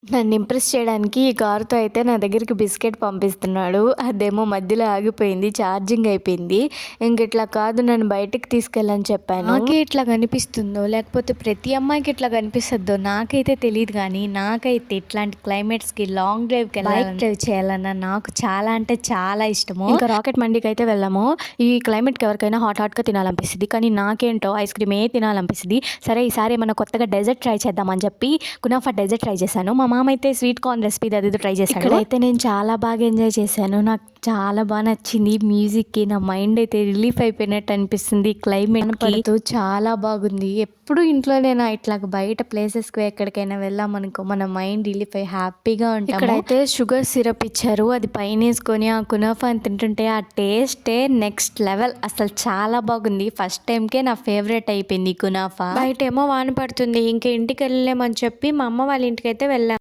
నన్ను ఇంప్రెస్ చేయడానికి ఈ కారుతో అయితే నా దగ్గరికి బిస్కెట్ పంపిస్తున్నాడు. అదేమో మధ్యలో ఆగిపోయింది. ఛార్జింగ్ అయిపోయింది. ఇట్లా కాదు నన్ను బయటికి తీసుకెళ్ళని చెప్పాను. నాకే ఇట్లా కనిపిస్తుందో లేకపోతే ప్రతి అమ్మాయికి ఇట్లా కనిపిస్తుందో నాకైతే తెలియదు కానీ నాకైతే ఇట్లాంటి క్లైమేట్స్కి లాంగ్ డ్రైవ్కి బైక్ డ్రైవ్ చేయాలన్న నాకు చాలా అంటే చాలా ఇష్టము. ఇంకా రాకెట్ మండికి అయితే వెళ్ళాము. ఈ క్లైమేట్కి ఎవరికైనా హాట్గా తినాలనిపిస్తుంది. కానీ నాకేంటో ఐస్ క్రీమే తినాలనిపిస్తుంది. సరే ఈసారి ఏమన్నా కొత్తగా డెజర్ట్ ట్రై చేద్దామని చెప్పి కునాఫా డెజర్ట్ ట్రై చేశాను. మా మామ అయితే స్వీట్ కార్న్ రెసిపీ అది ట్రై చేశాడు. ఇక్కడైతే నేను చాలా బాగా ఎంజాయ్ చేశాను. నాకు చాలా బాగా నచ్చింది. మ్యూజిక్కి నా మైండ్ అయితే రిలీఫ్ అయిపోయినట్టు అనిపిస్తుంది. క్లైమేట్ పడుతూ చాలా బాగుంది. ఎప్పుడు ఇంట్లోనేనా ఇట్లా బయట ప్లేసెస్కి ఎక్కడికైనా వెళ్ళామనుకో మన మైండ్ రిలీఫ్ అయ్యి హ్యాపీగా ఉంటాం. ఇక్కడైతే షుగర్ సిరప్ ఇచ్చారు. అది పైన వేసుకొని ఆ కునాఫా తింటుంటే ఆ టేస్టే నెక్స్ట్ లెవెల్. అసలు చాలా బాగుంది. ఫస్ట్ టైంకే నా ఫేవరెట్ అయిపోయింది కునాఫా. బయట ఏమో వాన పడుతుంది. ఇంకా ఇంటికి వెళ్ళలేమని చెప్పి మా అమ్మ వాళ్ళ ఇంటికి అయితే వెళ్ళాము.